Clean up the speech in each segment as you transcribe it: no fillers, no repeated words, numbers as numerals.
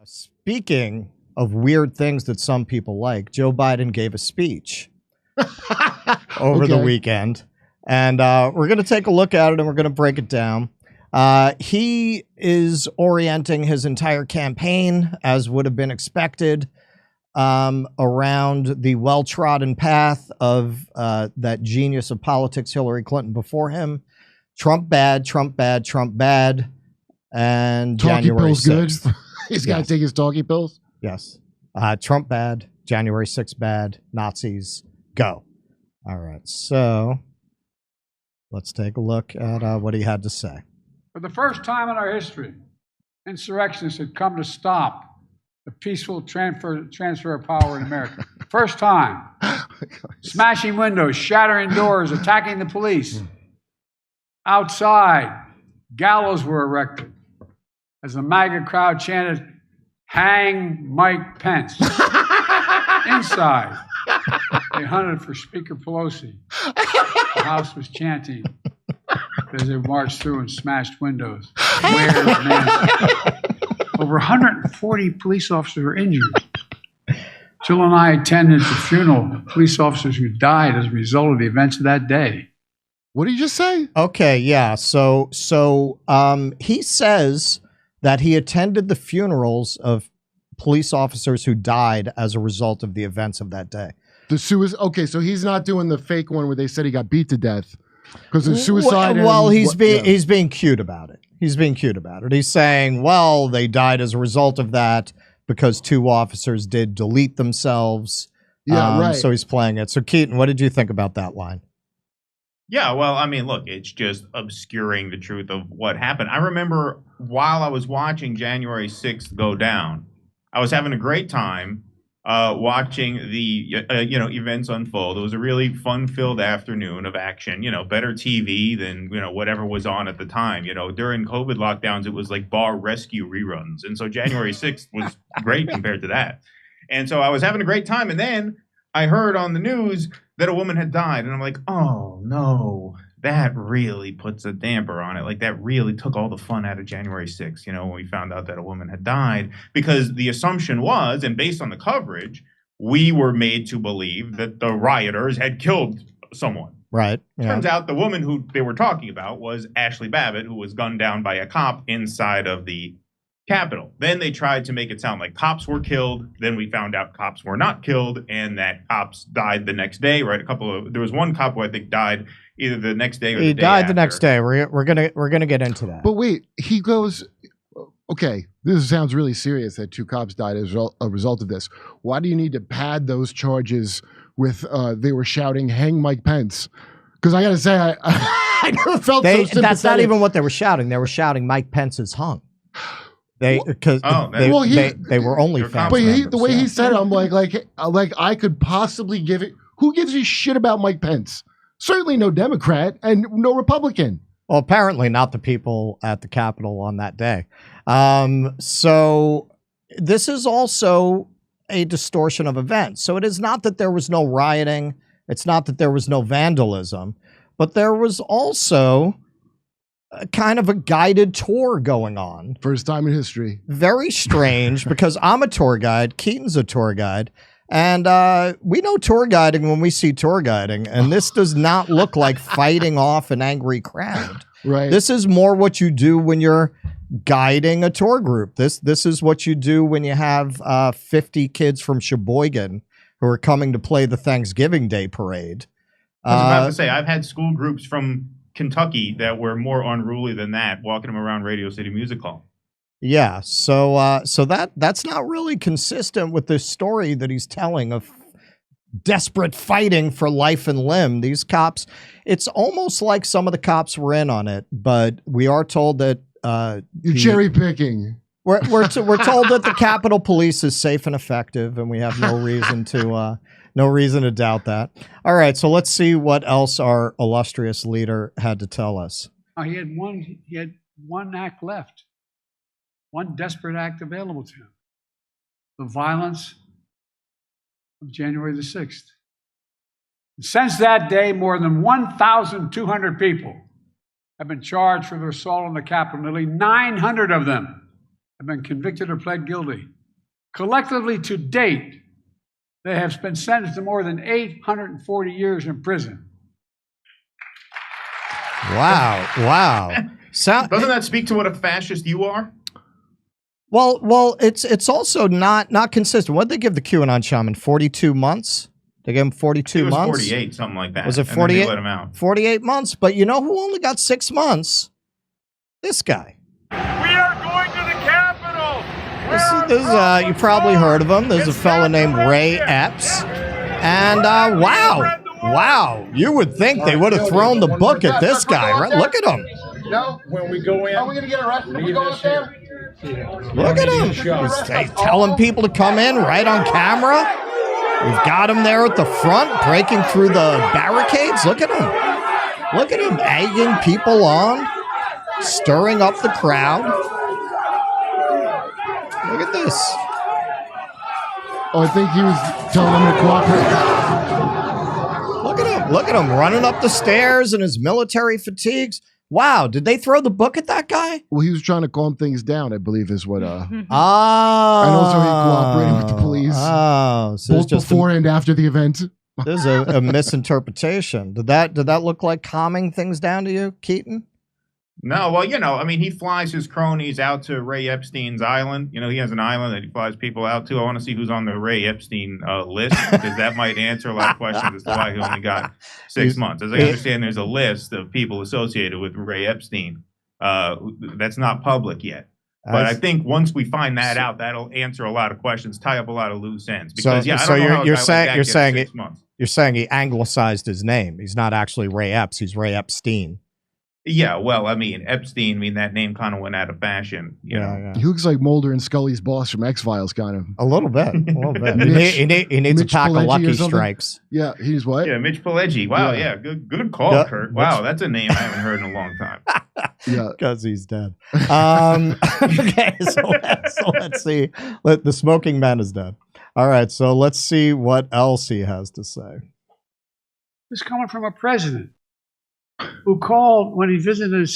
Speaking of weird things that some people like, Joe Biden gave a speech over the weekend. And we're going to take a look at it and we're going to break it down. He is orienting his entire campaign, as would have been expected, around the well-trodden path of that genius of politics, Hillary Clinton, before him. Trump bad, Trump bad, Trump bad. And talkie January pills 6th. Good. He's got to take his talkie pills? Yes. Trump bad, January 6th bad, Nazis go. All right, so let's take a look at what he had to say. For the first time in our history, insurrectionists had come to stop the peaceful transfer of power in America. First time. Smashing windows, shattering doors, attacking the police. Outside, gallows were erected as the MAGA crowd chanted, "Hang Mike Pence." Inside, they hunted for Speaker Pelosi. The House was chanting as they marched through and smashed windows. Where's Nancy? Over 140 police officers were injured. Jill and I attended the funeral of police officers who died as a result of the events of that day. What did you just say? Okay, yeah. So he says that he attended the funerals of police officers who died as a result of the events of that day. The suicide. Okay, so he's not doing the fake one where they said he got beat to death because of suicide. Well, he's being cute about it. He's being cute about it. He's saying, well, they died as a result of that because 2 officers did delete themselves. Yeah, right. So he's playing it. So Keaton, what did you think about that line? Yeah, well, I mean, look, it's just obscuring the truth of what happened. I remember while I was watching January 6th go down, I was having a great time watching the events unfold. It was a really fun-filled afternoon of action. Better TV than whatever was on at the time. During COVID lockdowns, it was like bar rescue reruns, and so January 6th was great compared to that. And so I was having a great time, and then I heard on the news that a woman had died, and I'm like, oh no, that really puts a damper on it. Like, that really took all the fun out of January 6th, when we found out that a woman had died, because the assumption was, and based on the coverage, we were made to believe that the rioters had killed someone. Right. Yeah. Turns out the woman who they were talking about was Ashley Babbitt, who was gunned down by a cop inside of the Capitol. Then they tried to make it sound like cops were killed. Then we found out cops were not killed, and that cops died the next day. Right? There was one cop who I think died either the next day or the day died after. The next day. We're gonna get into that. But wait, he goes, okay, this sounds really serious that 2 cops died as a result of this. Why do you need to pad those charges with they were shouting, "Hang Mike Pence"? Because I got to say, I never felt so sympathetic. That's not even what they were shouting. They were shouting, "Mike Pence is hung." They were only fans. But the way he said it, I'm like I could possibly give it. Who gives a shit about Mike Pence? Certainly no Democrat and no Republican. Well, apparently not the people at the Capitol on that day. So this is also a distortion of events. So it is not that there was no rioting. It's not that there was no vandalism, but there was also kind of a guided tour going on. First time in history. Very strange, because I'm a tour guide. Keaton's a tour guide. And we know tour guiding when we see tour guiding. And this does not look like fighting off an angry crowd. Right. This is more what you do when you're guiding a tour group. This is what you do when you have 50 kids from Sheboygan who are coming to play the Thanksgiving Day parade. I was about to say, I've had school groups from Kentucky that were more unruly than that, walking them around Radio City Music Hall. Yeah, so that's not really consistent with the story that he's telling of desperate fighting for life and limb. These cops, it's almost like some of the cops were in on it, but we are told that you're cherry picking. We're told that the Capitol Police is safe and effective, and we have no reason to doubt that. All right, so let's see what else our illustrious leader had to tell us. He had one act left, one desperate act available to him: the violence of January the 6th. Since that day, more than 1,200 people have been charged for their assault on the Capitol. Nearly 900 of them have been convicted or pled guilty. Collectively to date, they have been sentenced to more than 840 years in prison. Wow. Wow. Doesn't that speak to what a fascist you are? Well, it's also not consistent. What did they give the QAnon shaman? 42 months? They gave him 42 months? 48, something like that. Was it 48? And then they let him out. 48 months. But you know who only got 6 months? This guy. We are going to the Capitol. This you probably heard of him. There's a fella named Ray Epps. And wow, you would think they would have thrown the book at this guy, right? Look at him. No, when we go in, are we going to get arrested when we go up there? Look at him. He's telling people to come in right on camera. We've got him there at the front, breaking through the barricades. Look at him. Look at him egging people on, stirring up the crowd. Look at this. Oh, I think he was telling them to cooperate. Look at him running up the stairs in his military fatigues. Wow, did they throw the book at that guy? Well, he was trying to calm things down, I believe is what and also he cooperated with the police. Oh, so both before and after the event. There's a misinterpretation. Did that look like calming things down to you, Keaton? No, well, I mean, he flies his cronies out to Ray Epstein's island. He has an island that he flies people out to. I want to see who's on the Ray Epstein list, because that might answer a lot of questions as to why he only got 6 months. As I understand, there's a list of people associated with Ray Epstein that's not public yet. But I think once we find that out, that'll answer a lot of questions, tie up a lot of loose ends. Because you're saying he anglicized his name. He's not actually Ray Epps. He's Ray Epstein. Yeah, well, I mean, Epstein, that name kind of went out of fashion. You know? Yeah. He looks like Mulder and Scully's boss from X-Files, kind of. A little bit. He needs a pack of Lucky Strikes. Yeah, he's what? Yeah, Mitch Pileggi. Wow, yeah, good call, Kurt. Wow, that's a name I haven't heard in a long time. Yeah, because he's dead. Okay, so let's see. The smoking man is dead. All right, so let's see what else he has to say. This is coming from a president who called, when he visited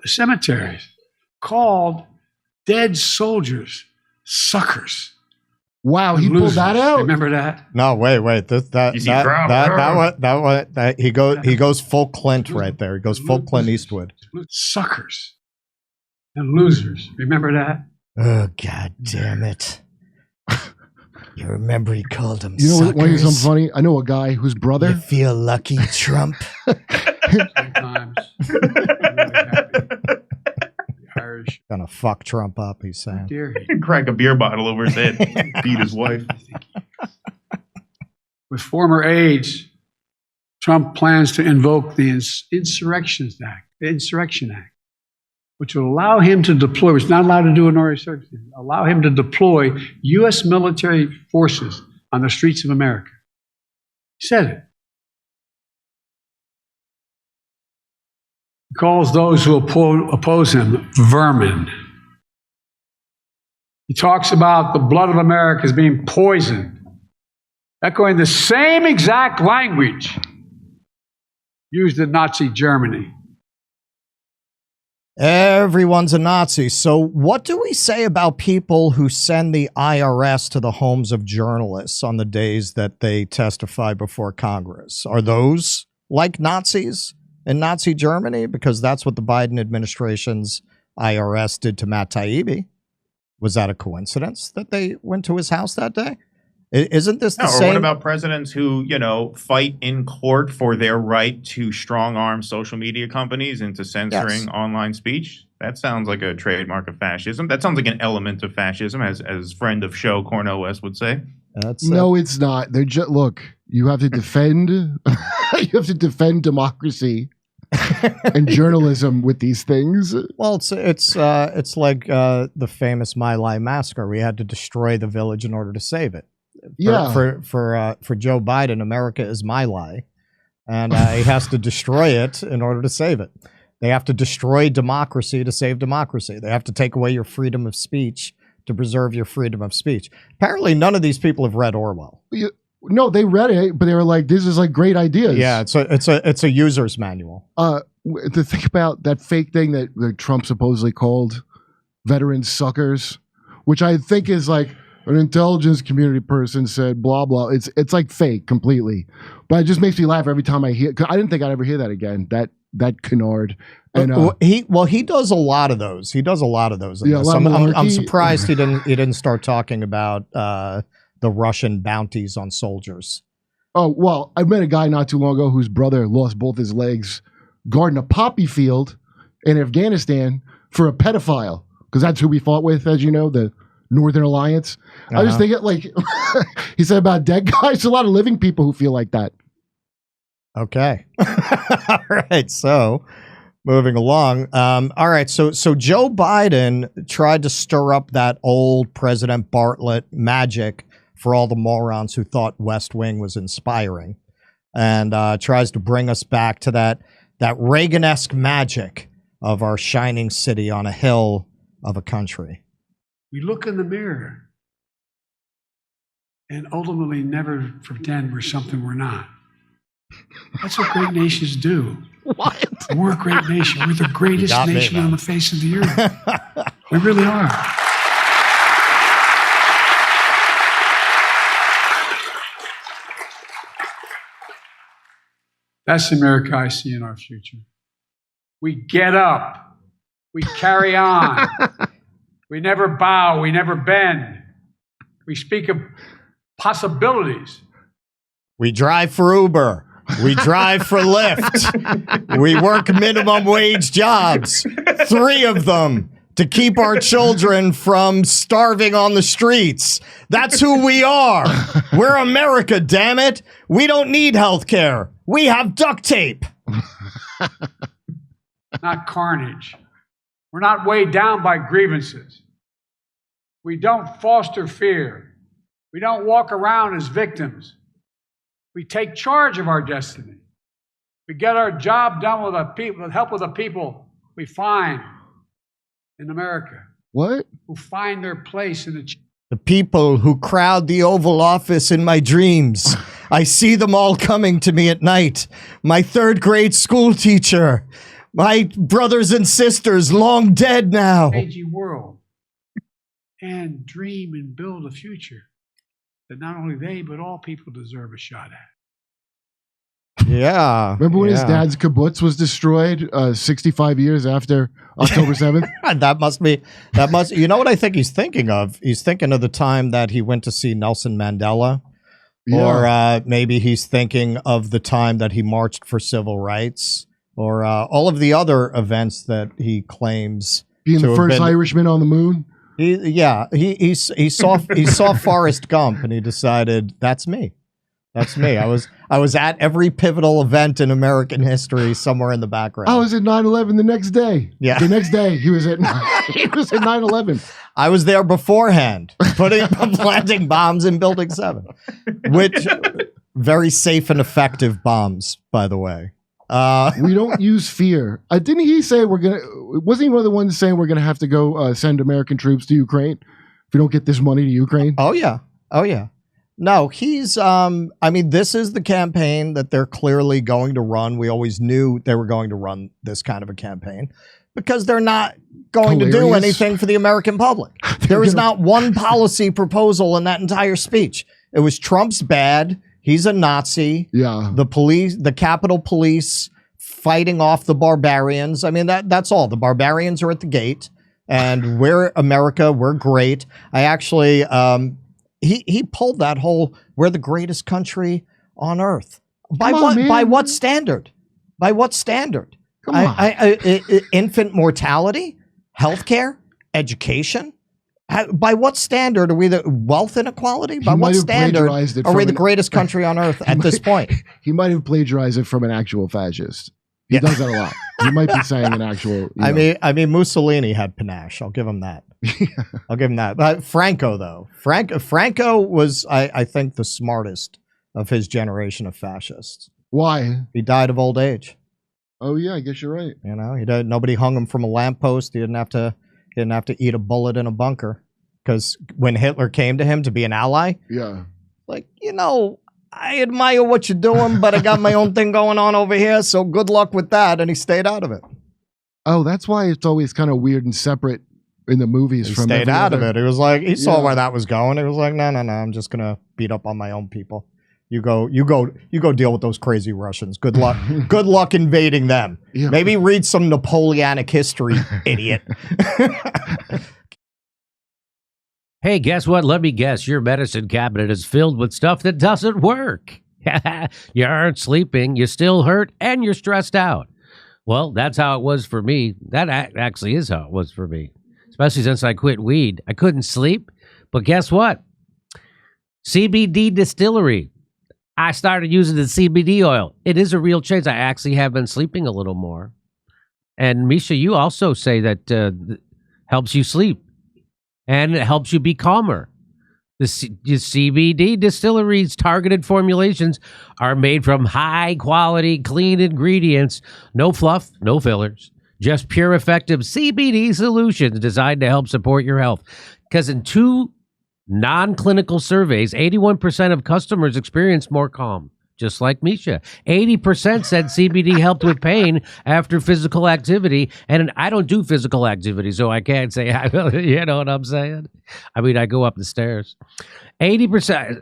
cemeteries, called dead soldiers suckers. Wow, he pulled that out. Remember that? No, wait. He goes full Clint right there. He goes full Clint Eastwood. Suckers and losers. Remember that? Oh, God damn it. You remember he called them suckers? You know something funny? I know a guy whose brother... You feel lucky, Trump? Sometimes. Really happy. Irish. Gonna fuck Trump up, he's saying. Crack a beer bottle over his head. Beat his wife. With former aides, Trump plans to invoke the Insurrection Act, which will allow him to deploy, which is not allowed to do in ordinary circumstances, allow him to deploy U.S. military forces on the streets of America. He said it. He calls those who oppose him vermin. He talks about the blood of America as being poisoned, echoing the same exact language used in Nazi Germany. Everyone's a Nazi. So what do we say about people who send the IRS to the homes of journalists on the days that they testify before Congress? Are those like Nazis in Nazi Germany? Because that's what the Biden administration's IRS did to Matt Taibbi. Was that a coincidence that they went to his house that day? Isn't this the same? Or what about presidents who, fight in court for their right to strong-arm social media companies into censoring online speech? That sounds like a trademark of fascism. That sounds like an element of fascism, as friend of show Cornel West would say. No, it's not. They're just look. You have to defend. You have to defend democracy and journalism with these things. Well, it's like the famous My Lai massacre. We had to destroy the village in order to save it. For Joe Biden, America is My Lai, and he has to destroy it in order to save it. They have to destroy democracy to save democracy. They have to take away your freedom of speech to preserve your freedom of speech. Apparently, none of these people have read Orwell. No, they read it, but they were like, "This is like great ideas." Yeah, it's a user's manual. To think about that fake thing that Trump supposedly called veteran suckers, which I think is like an intelligence community person said, blah, blah. It's like fake completely. But it just makes me laugh every time I hear, 'cause I didn't think I'd ever hear that again. That canard. And he does a lot of those. He does a lot of those. Yeah, I'm surprised he didn't start talking about the Russian bounties on soldiers. Oh, well, I met a guy not too long ago whose brother lost both his legs guarding a poppy field in Afghanistan for a pedophile, because that's who we fought with, as you know, the Northern Alliance. I just think it like he said about dead guys, a lot of living people who feel like that. Okay. All right. So moving along. All right. So Joe Biden tried to stir up that old President Bartlett magic for all the morons who thought West Wing was inspiring, and tries to bring us back to that Reagan-esque magic of our shining city on a hill of a country. We look in the mirror and ultimately never pretend we're something we're not. That's what great nations do. What? We're a great nation. We're the greatest nation on the face of the earth. We really are. That's the America I see in our future. We get up. We carry on. We never bow. We never bend. We speak of possibilities. We drive for Uber. We drive for Lyft. We work minimum wage jobs, 3 of them, to keep our children from starving on the streets. That's who we are. We're America, damn it. We don't need health care. We have duct tape. Not carnage. We're not weighed down by grievances. We don't foster fear. We don't walk around as victims. We take charge of our destiny. We get our job done with help of the people we find in America. What? Who find their place in the people who crowd the Oval Office in my dreams. I see them all coming to me at night. My 3rd grade school teacher. My brothers and sisters, long dead now. Changing world. And dream and build a future that not only they, but all people deserve a shot at. Yeah. Remember when his dad's kibbutz was destroyed 65 years after October 7th? That must, you know what I think he's thinking of? He's thinking of the time that he went to see Nelson Mandela. Yeah. Or maybe he's thinking of the time that he marched for civil rights, or all of the other events that he claims being the first Irishman on the moon. He saw Forrest Gump and he decided, that's me. That's me. I was at every pivotal event in American history somewhere in the background. I was at 9/11 the next day. Yeah. The next day he was at 9/11. I was there beforehand, planting bombs in Building 7, which very safe and effective bombs, by the way. We don't use fear. Didn't he say wasn't he one of the ones saying we're going to have to go send American troops to Ukraine if we don't get this money to Ukraine? Oh, yeah. No, he's, this is the campaign that they're clearly going to run. We always knew they were going to run this kind of a campaign because they're not going to do anything for the American public. There is not one policy proposal in that entire speech. It was Trump's bad. He's a Nazi. Yeah. The police, the Capitol Police fighting off the barbarians. I mean, that's all. The barbarians are at the gate and we're America. We're great. I actually, he pulled that whole, we're the greatest country on earth. By what standard? By what standard? Come on. Infant mortality, healthcare, education. By what standard are we the wealth inequality? By what standard are we the greatest country on earth at this point? He might have plagiarized it from an actual fascist. He does that a lot. He might be saying an actual. I mean, Mussolini had panache. I'll give him that. I'll give him that. But Franco, though, Franco was, I think, the smartest of his generation of fascists. Why? He died of old age. Oh yeah, I guess you're right. You know, nobody hung him from a lamppost. He didn't have to eat a bullet in a bunker. Because when Hitler came to him to be an ally, like, I admire what you're doing, but I got my own thing going on over here, so good luck with that. And he stayed out of it. Oh, that's why it's always kind of weird and separate in the movies. He from stayed every out of other- it. It was like he saw Yeah. where that was going. It was like, no, I'm just gonna beat up on my own people. You go deal with those crazy Russians. Good luck. Good luck invading them. Yeah. Maybe read some Napoleonic history, idiot. Hey, guess what? Let me guess. Your medicine cabinet is filled with stuff that doesn't work. You aren't sleeping, you still hurt, and you're stressed out. Well, that's how it was for me. That actually is how it was for me, especially since I quit weed. I couldn't sleep, but guess what? CBD Distillery. I started using the CBD oil. It is a real change. I actually have been sleeping a little more. And Misha, you also say that helps you sleep and it helps you be calmer. The CBD Distillery's targeted formulations are made from high-quality, clean ingredients. No fluff, no fillers. Just pure, effective CBD solutions designed to help support your health. Because in 2 non-clinical surveys, 81% of customers experienced more calm, just like Misha. 80% said CBD helped with pain after physical activity. And I don't do physical activity, so I can't say, you know what I'm saying? I mean, I go up the stairs. 80%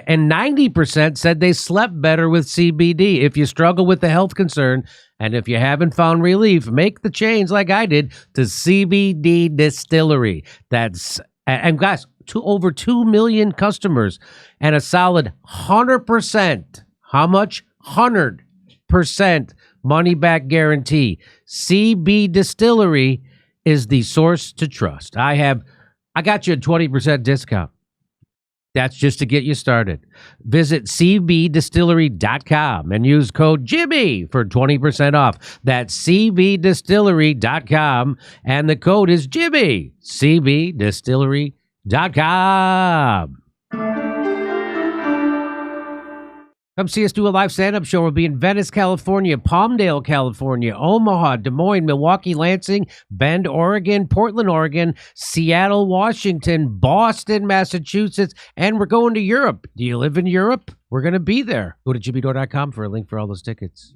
and 90% said they slept better with CBD. If you struggle with the health concern and if you haven't found relief, make the change like I did to CBD Distillery. And guys, over 2 million customers and a solid 100%. How much? 100% money back guarantee. CB Distillery is the source to trust. I got you a 20% discount. That's just to get you started. Visit cbdistillery.com and use code Jimmy for 20% off. That's cbdistillery.com and the code is Jimmy. cbdistillery.com. Come see us do a live stand-up show. We'll be in Venice, California, Palmdale, California, Omaha, Des Moines, Milwaukee, Lansing, Bend, Oregon, Portland, Oregon, Seattle, Washington, Boston, Massachusetts, and we're going to Europe. Do you live in Europe? We're going to be there. Go to jimmydore.com for a link for all those tickets.